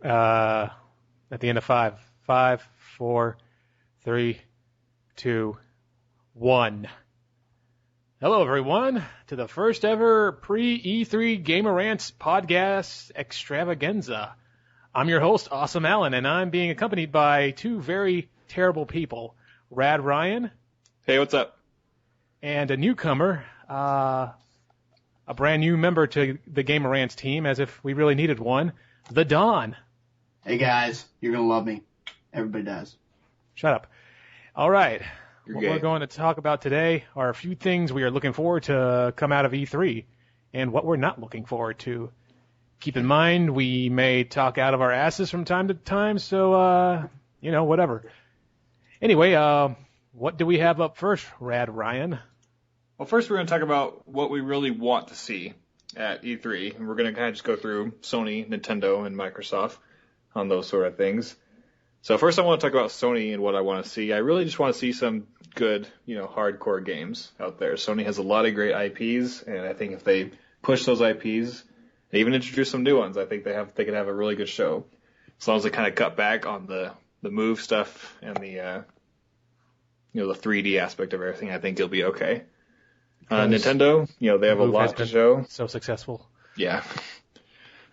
At the end of 5. 5, 4, 3, 2, 1. Hello, everyone, to the first ever pre-E3 Gamer Rants Podcast Extravaganza. I'm your host, Awesome Allen, and I'm being accompanied by two very terrible people, Rad Ryan. Hey, what's up? And a newcomer, a brand new member to the Gamer Rants team, as if we really needed one, the Don. Hey guys, you're going to love me. Everybody does. Shut up. All right. You're what gay. we're going to talk about today are a few things we are looking forward to come out of E3 and what we're not looking forward to. Keep in mind, we may talk out of our asses from time to time, so, whatever. Anyway, what do we have up first, Rad Ryan? Well, first we're going to talk about what we really want to see at E3, and we're going to kind of just go through Sony, Nintendo, and Microsoft on those sort of things. So first I want to talk about Sony and what I want to see. I really just want to see some good, hardcore games out there. Sony has a lot of great IPs, and I think if they push those IPs, and even introduce some new ones, I think they could have a really good show. As long as they kind of cut back on the move stuff and the the 3D aspect of everything, I think it'll be okay. Nintendo, they have a lot to show. So successful. Yeah.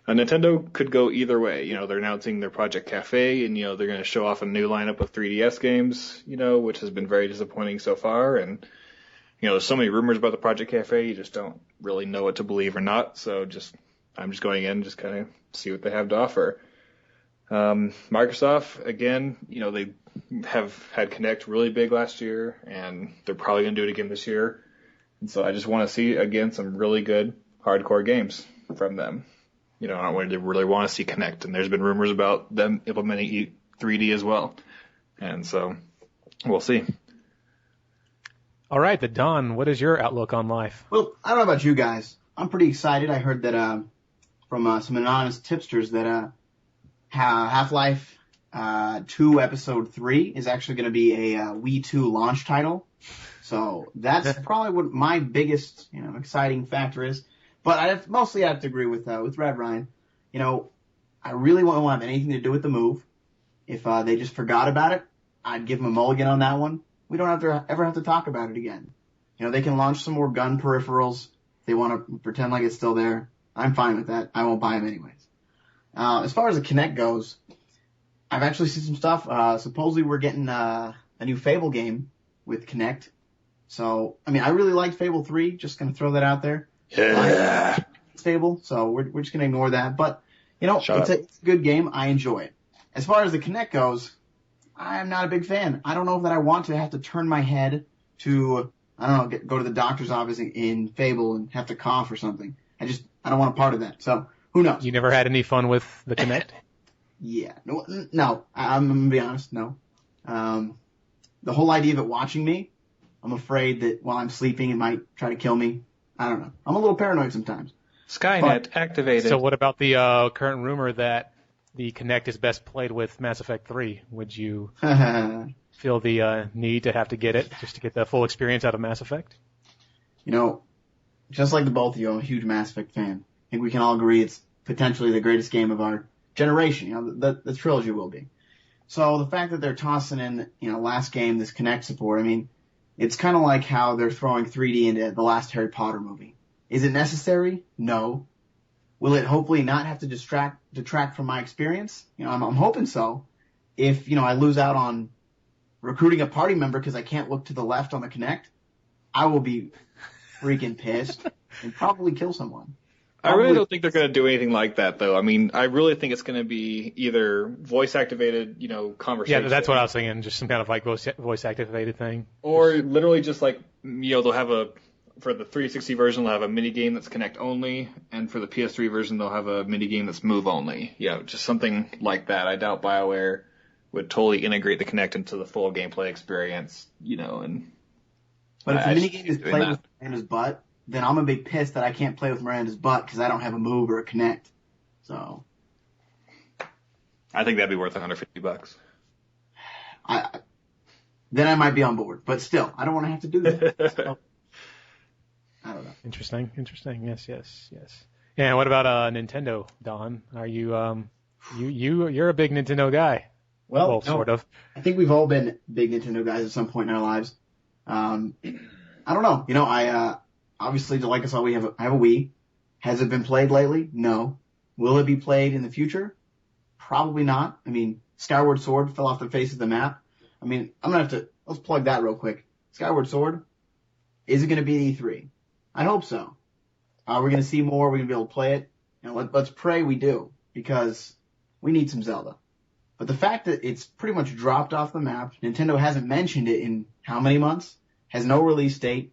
Nintendo could go either way. They're announcing their Project Cafe, and, they're going to show off a new lineup of 3DS games, which has been very disappointing so far. And, there's so many rumors about the Project Cafe, you just don't really know what to believe or not. So I'm just going in, just kind of see what they have to offer. Microsoft, again, they have had Kinect really big last year, and they're probably going to do it again this year. And so I just want to see, again, some really good hardcore games from them. I don't really want to see Kinect, and there's been rumors about them implementing 3D as well. And so we'll see. All right, the Don, what is your outlook on life? Well, I don't know about you guys. I'm pretty excited. I heard that from some anonymous tipsters that Half-Life 2 Episode 3 is actually going to be a Wii 2 launch title. So that's probably what my biggest exciting factor is. But I mostly have to agree with Red Ryan. I really won't have anything to do with the move. If they just forgot about it, I'd give them a mulligan on that one. We don't ever have to talk about it again. They can launch some more gun peripherals. They want to pretend like it's still there. I'm fine with that. I won't buy them anyways. As far as the Kinect goes, I've actually seen some stuff. Supposedly we're getting a new Fable game with Kinect. So, I really liked Fable 3. Just going to throw that out there. Yeah. It's Fable, so we're just going to ignore that. But, it's a good game. I enjoy it. As far as the Kinect goes, I'm not a big fan. I don't know that I want to have to turn my head to, go to the doctor's office in Fable and have to cough or something. I don't want a part of that. So, who knows? You never had any fun with the Kinect? Yeah. No. I'm going to be honest, no. The whole idea of it watching me, I'm afraid that while I'm sleeping, it might try to kill me. I don't know. I'm a little paranoid sometimes. Skynet activated. So what about the current rumor that the Kinect is best played with Mass Effect 3? Would you feel the need to have to get it just to get the full experience out of Mass Effect? Just like the both of you, I'm a huge Mass Effect fan. I think we can all agree it's potentially the greatest game of our generation. The trilogy will be. So the fact that they're tossing in, last game, this Kinect support, it's kind of like how they're throwing 3D into the last Harry Potter movie. Is it necessary? No. Will it hopefully not have to detract from my experience? I'm hoping so. If, I lose out on recruiting a party member because I can't look to the left on the Kinect, I will be freaking pissed and probably kill someone. I really don't think they're going to do anything like that, though. I really think it's going to be either voice-activated, conversation. Yeah, that's what I was thinking, just some kind of voice-activated thing. Or literally just they'll have for the 360 version, they'll have a mini-game that's Kinect only, and for the PS3 version, they'll have a mini-game that's Move only. Just something like that. I doubt BioWare would totally integrate the Kinect into the full gameplay experience, and... But if the mini-game is played with Miranda's butt, then I'm going to be pissed that I can't play with Miranda's butt because I don't have a Move or a Kinect. So... I think that'd be worth $150. Then I might be on board. But still, I don't want to have to do that. So, I don't know. Interesting. Yes. And what about Nintendo, Don? Are you you're a big Nintendo guy? Well, sort of. I think we've all been big Nintendo guys at some point in our lives. I don't know. I obviously, like us all, I have a Wii. Has it been played lately? No. Will it be played in the future? Probably not. I mean, Skyward Sword fell off the face of the map. I mean, let's plug that real quick. Skyward Sword, is it going to be at E3? I hope so. We're going to see more. We're going to be able to play it. And let's pray we do, because we need some Zelda. But the fact that it's pretty much dropped off the map, Nintendo hasn't mentioned it in how many months, has no release date,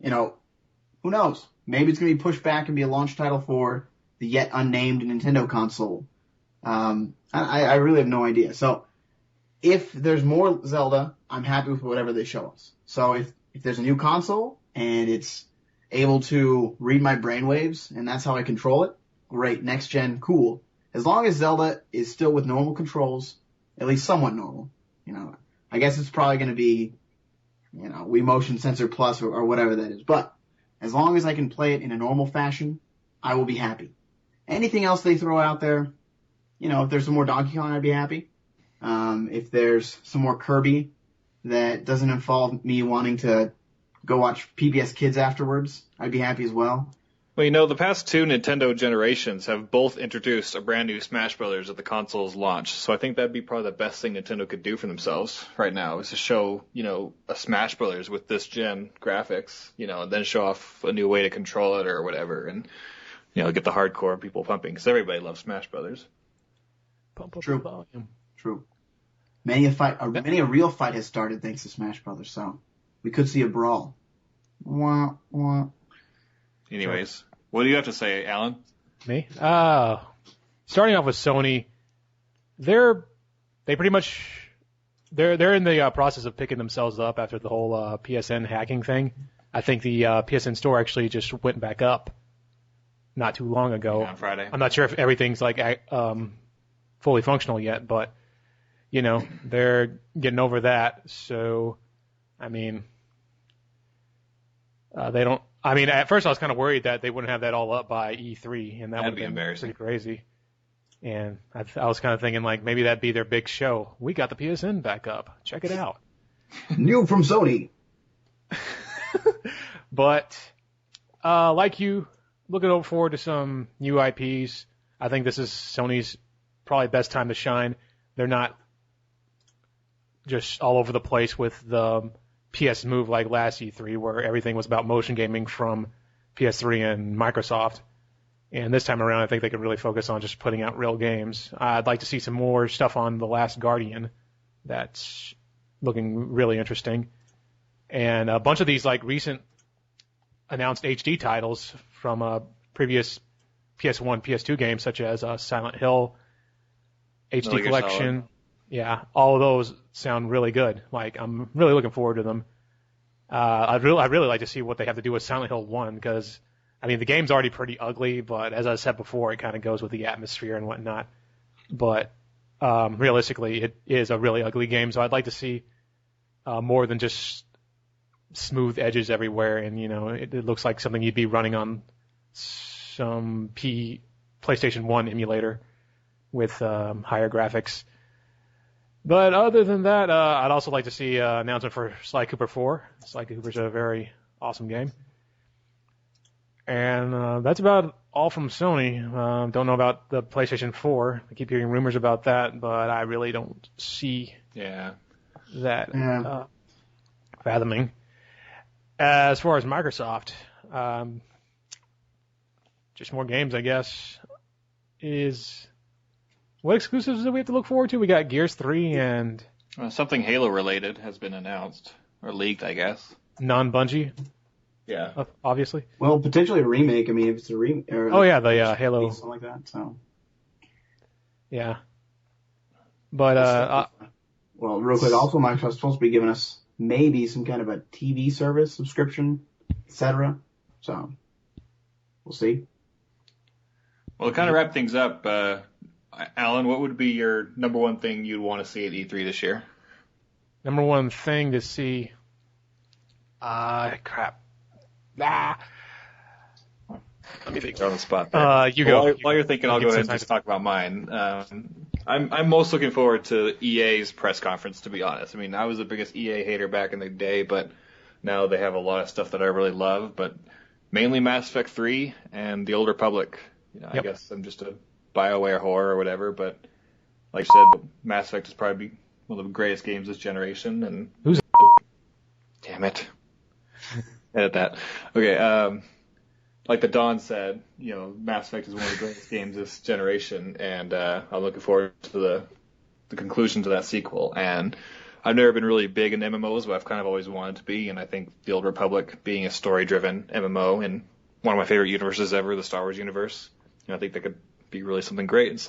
who knows? Maybe it's going to be pushed back and be a launch title for the yet unnamed Nintendo console. I really have no idea. So if there's more Zelda, I'm happy with whatever they show us. So if there's a new console and it's able to read my brainwaves and that's how I control it, great. Next gen, cool. As long as Zelda is still with normal controls, at least somewhat normal, I guess it's probably going to be, Wii Motion Sensor Plus or whatever that is. But as long as I can play it in a normal fashion, I will be happy. Anything else they throw out there, if there's some more Donkey Kong, I'd be happy. If there's some more Kirby that doesn't involve me wanting to go watch PBS Kids afterwards, I'd be happy as well. Well, the past two Nintendo generations have both introduced a brand new Smash Brothers at the console's launch. So I think that'd be probably the best thing Nintendo could do for themselves right now, is to show, a Smash Brothers with this gen graphics, and then show off a new way to control it or whatever, and, get the hardcore people pumping, because everybody loves Smash Brothers. Pump True. the volume. True. Many a real fight has started thanks to Smash Brothers, so we could see a brawl. Wah, wah. Anyways, what do you have to say, Alan? Me? Starting off with Sony, they're in the process of picking themselves up after the whole PSN hacking thing. I think the PSN store actually just went back up not too long ago. Yeah, on Friday. I'm not sure if everything's fully functional yet, but they're getting over that. So, I mean, they don't. I mean, at first I was kind of worried that they wouldn't have that all up by E3, and that would be embarrassing. Pretty crazy. And I was kind of thinking maybe that'd be their big show. We got the PSN back up. Check it out. New from Sony. But like you, looking forward to some new IPs. I think this is Sony's probably best time to shine. They're not just all over the place with the PS Move like last E3, where everything was about motion gaming from PS3 and Microsoft. And this time around, I think they could really focus on just putting out real games. I'd like to see some more stuff on The Last Guardian. That's looking really interesting. And a bunch of these recent announced HD titles from previous PS1, PS2 games, such as Silent Hill, HD Collection. Yeah, all of those sound really good. I'm really looking forward to them. I'd really like to see what they have to do with Silent Hill 1, because, the game's already pretty ugly, but as I said before, it kind of goes with the atmosphere and whatnot. But realistically, it is a really ugly game, so I'd like to see more than just smooth edges everywhere, and, it looks like something you'd be running on some PlayStation 1 emulator with higher graphics. But other than that, I'd also like to see an announcement for Sly Cooper 4. Sly Cooper's a very awesome game. And that's about all from Sony. Don't know about the PlayStation 4. I keep hearing rumors about that, but I really don't see that fathoming. As far as Microsoft, just more games, I guess. What exclusives do we have to look forward to? We got Gears 3 and... something Halo-related has been announced, or leaked, I guess. Non-Bungie? Yeah. Obviously. Well, potentially a remake. If it's a remake... the Halo... Something like that, so... Yeah. But, well, real quick, also Microsoft's supposed to be giving us maybe some kind of a TV service, subscription, etc. So, we'll see. Well, to kind of wrap things up... Alan, what would be your number one thing you'd want to see at E3 this year? Number one thing to see... crap. Let me think. You're on the spot there. You go. While you're thinking, I'll go ahead and just talk about mine. I'm most looking forward to EA's press conference, to be honest. I mean, I was the biggest EA hater back in the day, but now they have a lot of stuff that I really love, but mainly Mass Effect 3 and the Old Republic. I guess I'm just a BioWare whore or whatever, but like I said, Mass Effect is probably one of the greatest games this generation. And Who's? Damn it. Edit that. Okay, like the Don said, Mass Effect is one of the greatest games this generation, and I'm looking forward to the conclusion to that sequel. And I've never been really big in MMOs, but I've kind of always wanted to be, and I think the Old Republic being a story-driven MMO and one of my favorite universes ever, the Star Wars universe, I think that could be really something great. And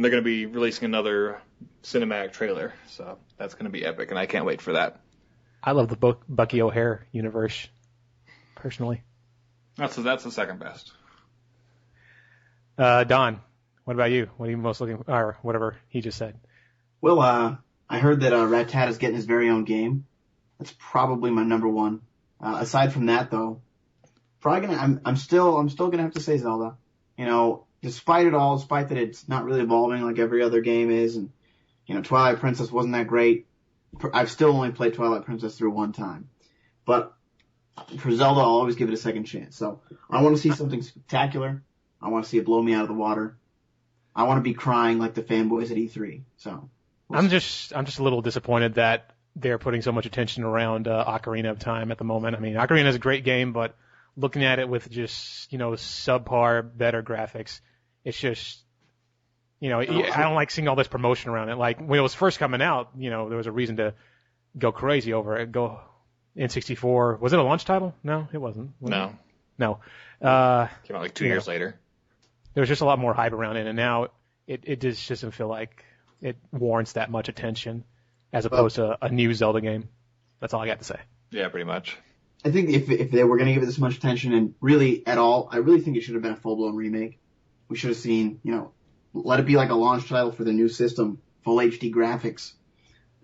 they're going to be releasing another cinematic trailer, so that's going to be epic, and I can't wait for that. I love the Bucky O'Hare universe, personally. That's the second best. Don, what about you? What are you most looking for? Or whatever he just said. Well, I heard that Rat Tat is getting his very own game. That's probably my number one. Aside from that, though, I'm still gonna have to say Zelda. Despite it all, despite that it's not really evolving like every other game is, and Twilight Princess wasn't that great. I've still only played Twilight Princess through one time, but for Zelda, I'll always give it a second chance. So I want to see something spectacular. I want to see it blow me out of the water. I want to be crying like the fanboys at E3. So I'm just a little disappointed that they're putting so much attention around Ocarina of Time at the moment. I mean, Ocarina is a great game, but looking at it with just subpar, better graphics, it's just I don't like seeing all this promotion around it. Like when it was first coming out, there was a reason to go crazy over it. Go N64. Was it a launch title? No, it wasn't. No. No. Came out like 2 years later. There was just a lot more hype around it, and now it just doesn't feel like it warrants that much attention as opposed to a new Zelda game. That's all I got to say. Yeah, pretty much. I think if they were going to give it this much attention and really at all, I really think it should have been a full-blown remake. We should have seen, let it be like a launch title for the new system, full HD graphics.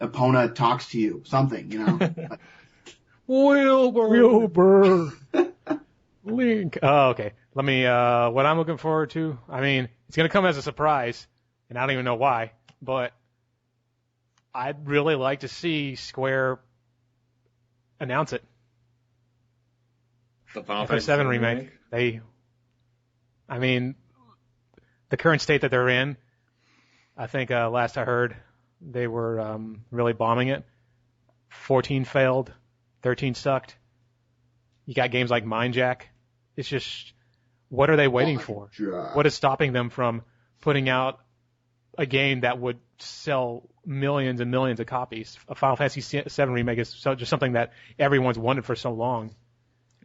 Epona talks to you, something, Wilbur. Link. Oh, okay. Let me, what I'm looking forward to, I mean, it's going to come as a surprise, and I don't even know why, but I'd really like to see Square announce it. The Final Fantasy VII remake. I mean, the current state that they're in, I think last I heard, they were really bombing it. 14 failed, 13 sucked. You got games like Mind Jack. It's just, what are they waiting for? What is stopping them from putting out a game that would sell millions and millions of copies? A Final Fantasy VII remake is just something that everyone's wanted for so long.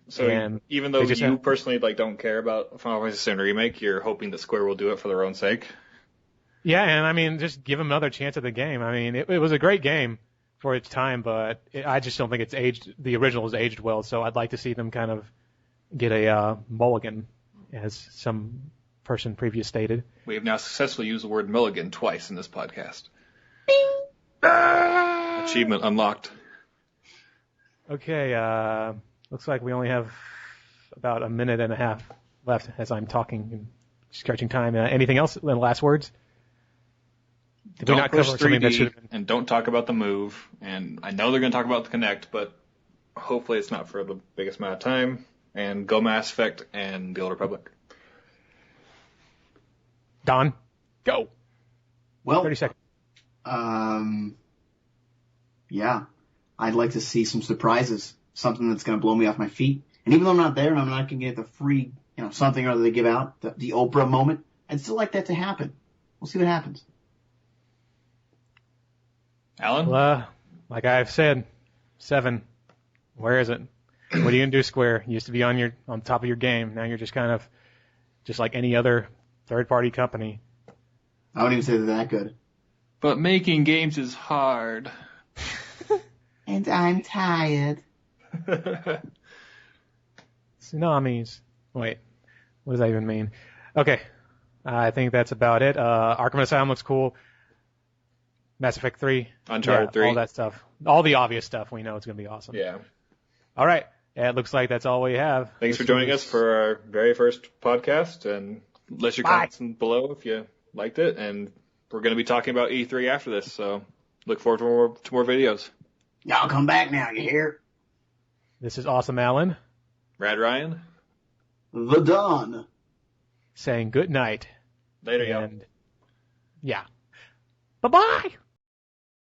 So even though you personally don't care about Final Fantasy VII remake, you're hoping that Square will do it for their own sake? Yeah, and I mean, just give them another chance at the game. I mean, it was a great game for its time, but I just don't think it's aged. The original has aged well, so I'd like to see them kind of get a mulligan, as some person previous stated. We have now successfully used the word mulligan twice in this podcast. Bing! Achievement unlocked. Okay, looks like we only have about a minute and a half left as I'm talking and stretching time. Anything else? Last words? Did we not cover something that should have been? And don't talk about the Move. And I know they're going to talk about the Kinect, but hopefully it's not for the biggest amount of time. And go Mass Effect and the Old Republic. Don, go. Well, 30 seconds. Yeah, I'd like to see some surprises, something that's going to blow me off my feet. And even though I'm not there and I'm not going to get the free, something or other they give out, the Oprah moment, I'd still like that to happen. We'll see what happens. Alan? Well, like I've said, 7. Where is it? What are you gonna do, Square? You used to be on top of your game. Now you're just kind of just like any other third-party company. I wouldn't even say they're that good. But making games is hard. And I'm tired. Tsunamis. Wait, what does that even mean? Okay, I think that's about it. Arkham Asylum looks cool. Mass Effect 3. Uncharted 3. All that stuff. All the obvious stuff we know it's going to be awesome. Yeah. All right. it looks like that's all we have. Thanks for joining us for our very first podcast, and let your comments below if you liked it. And we're going to be talking about E3 after this, so look forward to more videos. Y'all come back now, you hear? This is Awesome Alan. Rad Ryan. The Dawn. Saying good night. Later, y'all. Yeah. Bye-bye.